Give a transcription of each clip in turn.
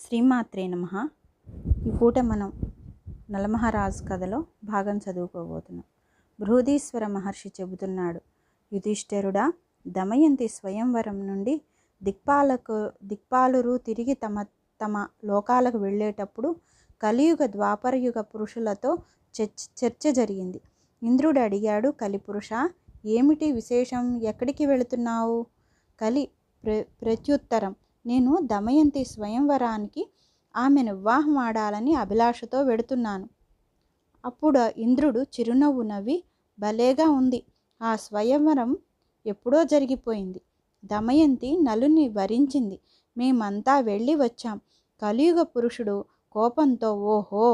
శ్రీమాత్రే నమః. ఈ పూట మనం నలమహారాజు కథలో భాగం చదువుకోబోతున్నాం. బృహదీశ్వర మహర్షి చెబుతున్నాడు, యుధిష్ఠిరుడా, దమయంతి స్వయంవరం నుండి దిక్పాలురు తిరిగి తమ తమ లోకాలకు వెళ్ళేటప్పుడు కలియుగ ద్వాపరయుగ పురుషులతో చర్చ జరిగింది. ఇంద్రుడు అడిగాడు, కలిపురుష, ఏమిటి విశేషం? ఎక్కడికి వెళుతున్నావు? కలి ప్రత్యుత్తరం, నేను దమయంతి స్వయంవరానికి ఆమెను వివాహం ఆడాలని అభిలాషతో వెడుతున్నాను. అప్పుడు ఇంద్రుడు చిరునవ్వు నవ్వి, భలేగా ఉంది, ఆ స్వయంవరం ఎప్పుడో జరిగిపోయింది. దమయంతి నలుని వరించింది. మేమంతా వెళ్ళి వచ్చాం. కలియుగ పురుషుడు కోపంతో, ఓహో,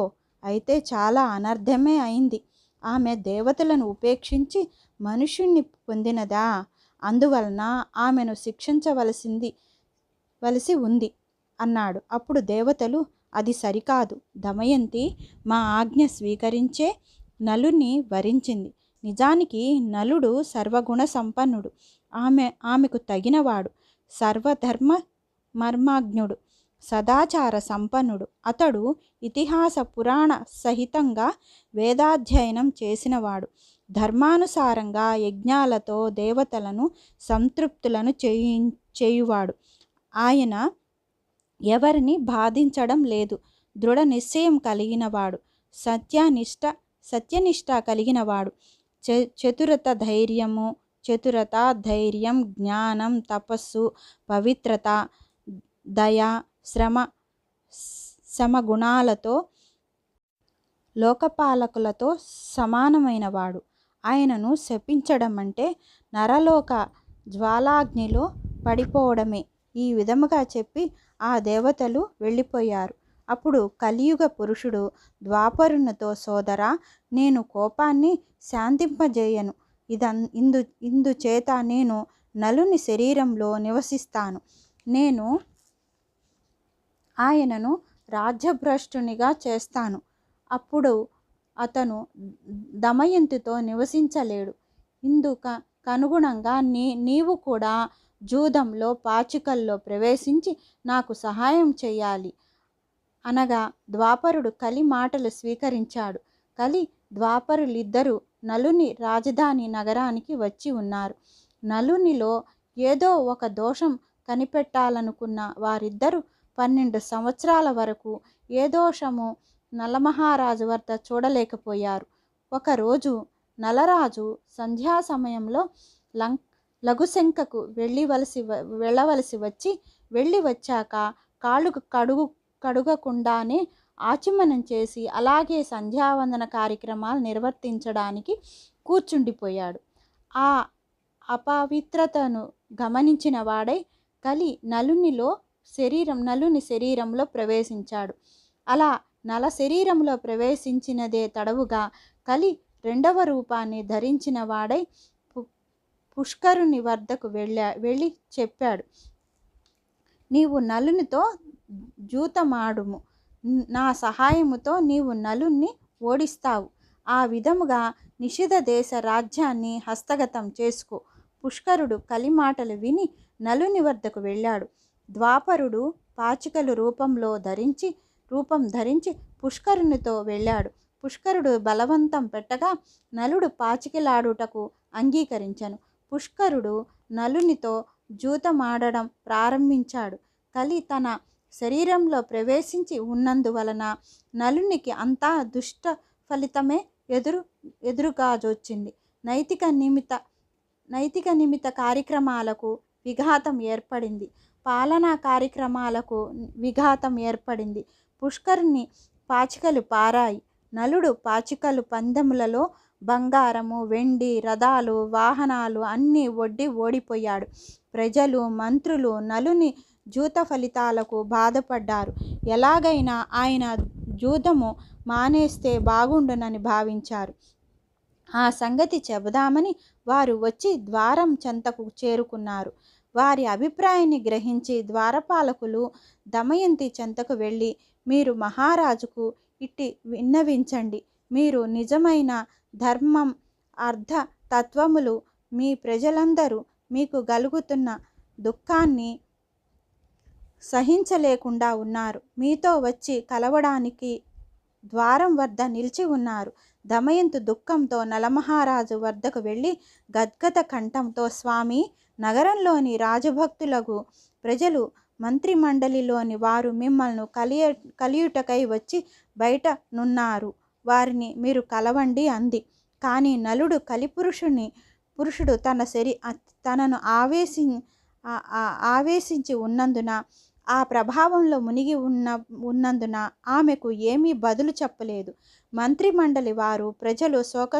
అయితే చాలా అనర్థమే అయింది. ఆమె దేవతలను ఉపేక్షించి మనుష్యుణ్ణి పొందినదా? అందువలన ఆమెను శిక్షించవలసి ఉంది అన్నాడు. అప్పుడు దేవతలు, అది సరికాదు. దమయంతి మా ఆజ్ఞ స్వీకరించే నలుని వరించింది. నిజానికి నలుడు సర్వగుణ సంపన్నుడు. ఆమెకు తగినవాడు. సర్వధర్మ మర్మాజ్ఞుడు, సదాచార సంపన్నుడు. అతడు ఇతిహాస పురాణ సహితంగా వేదాధ్యయనం చేసినవాడు. ధర్మానుసారంగా యజ్ఞాలతో దేవతలను సంతృప్తులను చేయువాడు. ఆయన ఎవరిని బాధించడం లేదు. దృఢ నిశ్చయం కలిగినవాడు. సత్యనిష్ట కలిగినవాడు. చతురత ధైర్యం, జ్ఞానం, తపస్సు, పవిత్రత, దయ, సమగుణాలతో లోకపాలకులతో సమానమైనవాడు. ఆయనను శపించడం అంటే నరలోక జ్వాలాగ్నిలో పడిపోవడమే. ఈ విధముగా చెప్పి ఆ దేవతలు వెళ్ళిపోయారు. అప్పుడు కలియుగ పురుషుడు ద్వాపరునితో, సోదరా, నేను కోపాన్ని శాంతింపజేయను. ఇందుచేత నేను నలుని శరీరంలో నివసిస్తాను. నేను ఆయనను రాజ్యభ్రష్టునిగా చేస్తాను. అప్పుడు అతను దమయంతితో నివసించలేడు. ఇందుకనుగుణంగా నీవు కూడా జూదంలో పాచికల్లో ప్రవేశించి నాకు సహాయం చేయాలి అనగా ద్వాపరుడు కలి మాటలు స్వీకరించాడు. కలి ద్వాపరులిద్దరూ నలుని రాజధాని నగరానికి వచ్చి ఉన్నారు. నలునిలో ఏదో ఒక దోషం కనిపెట్టాలనుకున్న వారిద్దరూ 12 సంవత్సరాల వరకు ఏ దోషము నలమహారాజు వద్ద చూడలేకపోయారు. ఒకరోజు నలరాజు సంధ్యా సమయంలో లఘుశంకకు వెళ్ళవలసి వెళ్ళి వచ్చాక కాళ్ళు కడుగకుండానే ఆచమనం చేసి అలాగే సంధ్యావందన కార్యక్రమాలు నిర్వర్తించడానికి కూర్చుండిపోయాడు. ఆ అపవిత్రతను గమనించిన వాడై కలి నలుని శరీరంలో ప్రవేశించాడు. అలా నల శరీరంలో ప్రవేశించినదే తడవుగా కలి రెండవ రూపాన్ని ధరించిన వాడై పుష్కరుని వద్దకు వెళ్ళి చెప్పాడు, నీవు నలునితో జూతమాడుము. నా సహాయముతో నీవు నలుని ఓడిస్తావు. ఆ విధముగా నిషిధ దేశ రాజ్యాన్ని హస్తగతం చేసుకో. పుష్కరుడు కలి మాటలు విని నలుని వద్దకు వెళ్ళాడు. ద్వాపరుడు పాచికలు రూపం ధరించి పుష్కరునితో వెళ్ళాడు. పుష్కరుడు బలవంతం పెట్టగా నలుడు పాచికలాడుటకు అంగీకరించెను. పుష్కరుడు నలునితో జూతమాడడం ప్రారంభించాడు. కలి తన శరీరంలో ప్రవేశించి ఉన్నందువలన నలునికి అంతా దుష్ట ఫలితమే ఎదురుగాజొచ్చింది. నైతిక నిమిత్త కార్యక్రమాలకు విఘాతం ఏర్పడింది. పాలనా కార్యక్రమాలకు విఘాతం ఏర్పడింది. పుష్కరుని పాచికలు పారాయి. నలుడు పాచికలు పందెములలో బంగారము, వెండి, రథాలు, వాహనాలు అన్నీ ఓడిపోయాడు. ప్రజలు, మంత్రులు నలుని జూత ఫలితాలకు బాధపడ్డారు. ఎలాగైనా ఆయన జూదము మానేస్తే బాగుండునని భావించారు. ఆ సంగతి చెబుదామని వారు వచ్చి ద్వారం చెంతకు చేరుకున్నారు. వారి అభిప్రాయాన్ని గ్రహించి ద్వారపాలకులు దమయంతి చెంతకు వెళ్ళి, మీరు మహారాజుకు ఇట్టి విన్నవించండి. మీరు నిజమైన ధర్మం, అర్థ తత్వములు మీ ప్రజలందరూ మీకు కలుగుతున్న దుఃఖాన్ని సహించలేకుండా ఉన్నారు. మీతో వచ్చి కలవడానికి ద్వారం వద్ద నిలిచి ఉన్నారు. దమయంతి దుఃఖంతో నలమహారాజు వద్దకు వెళ్ళి గద్గద కంఠంతో, స్వామి, నగరంలోని రాజభక్తులకు ప్రజలు, మంత్రిమండలిలోని వారు మిమ్మల్ని కలియుటకై వచ్చి బయట నున్నారు. వారిని మీరు కలవండి అంది. కానీ నలుడు పురుషుడు తనను ఆవేశించి ఉన్నందున, ఆ ప్రభావంలో మునిగి ఉన్నందున ఆమెకు ఏమీ బదులు చెప్పలేదు. మంత్రిమండలి వారు, ప్రజలు శోక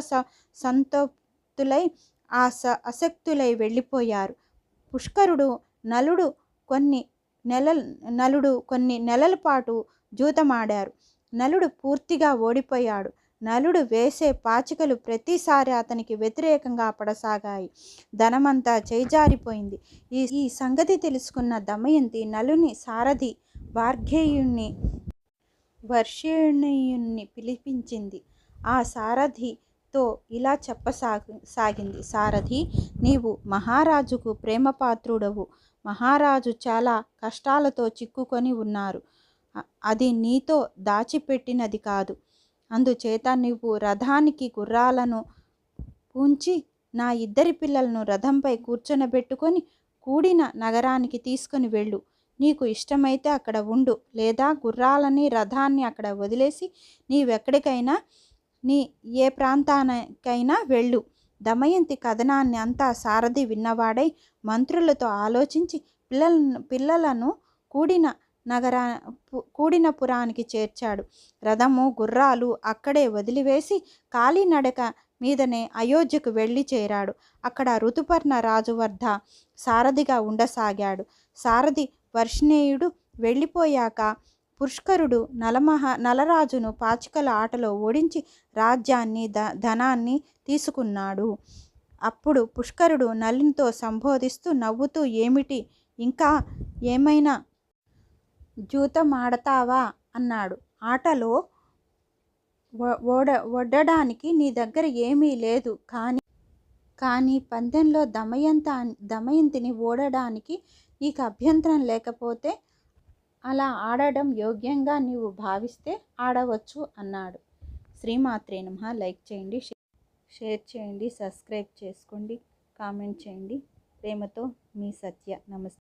సంతప్తులై అసక్తులై వెళ్ళిపోయారు. పుష్కరుడు నలుడు కొన్ని నెలల పాటు జూదమాడారు. నలుడు పూర్తిగా ఓడిపోయాడు. నలుడు వేసే పాచికలు ప్రతిసారి అతనికి వ్యతిరేకంగా పడసాగాయి. ధనమంతా చేజారిపోయింది. ఈ సంగతి తెలుసుకున్న దమయంతి నలుని సారథి వర్షేణుయుణ్ణి పిలిపించింది. ఆ సారథితో ఇలా చెప్పసాగింది. సారథి, నీవు మహారాజుకు ప్రేమపాత్రుడవు. మహారాజు చాలా కష్టాలతో చిక్కుకొని ఉన్నారు. అది నీతో దాచిపెట్టినది కాదు. అందుచేత నీవు రథానికి గుర్రాలను పూంచి నా 2 పిల్లలను రథంపై కూర్చొనబెట్టుకొని కూడిన నగరానికి తీసుకుని వెళ్ళు. నీకు ఇష్టమైతే అక్కడ ఉండు, లేదా గుర్రాలని రథాన్ని అక్కడ వదిలేసి నీవెక్కడికైనా, ఏ ప్రాంతానికైనా వెళ్ళు. దమయంతి కథనాన్ని అంతా సారథి విన్నవాడై మంత్రులతో ఆలోచించి పిల్లలను కూడిన పురానికి చేర్చాడు. రథము, గుర్రాలు అక్కడే వదిలివేసి కాలినడక మీదనే అయోధ్యకు వెళ్ళి చేరాడు. అక్కడ ఋతుపర్ణ రాజు వద్ద సారథిగా ఉండసాగాడు. సారథి వర్షణేయుడు వెళ్ళిపోయాక పుష్కరుడు నలరాజును పాచికల ఆటలో ఓడించి రాజ్యాన్ని, ధనాన్ని తీసుకున్నాడు. అప్పుడు పుష్కరుడు నలునితో సంబోధిస్తూ నవ్వుతూ, ఏమిటి, ఇంకా ఏమైనా జూతమాడతావా అన్నాడు. ఆటలో ఓడడానికి నీ దగ్గర ఏమీ లేదు, కానీ పందెంలో దమయంతిని ఓడడానికి నీకు అభ్యంతరం లేకపోతే అలా ఆడడం యోగ్యంగా నీవు భావిస్తే ఆడవచ్చు అన్నాడు. శ్రీమాత్రే నమః. లైక్ చేయండి, షేర్ చేయండి, సబ్స్క్రైబ్ చేసుకోండి, కామెంట్ చేయండి. ప్రేమతో మీ సత్య. నమస్తే.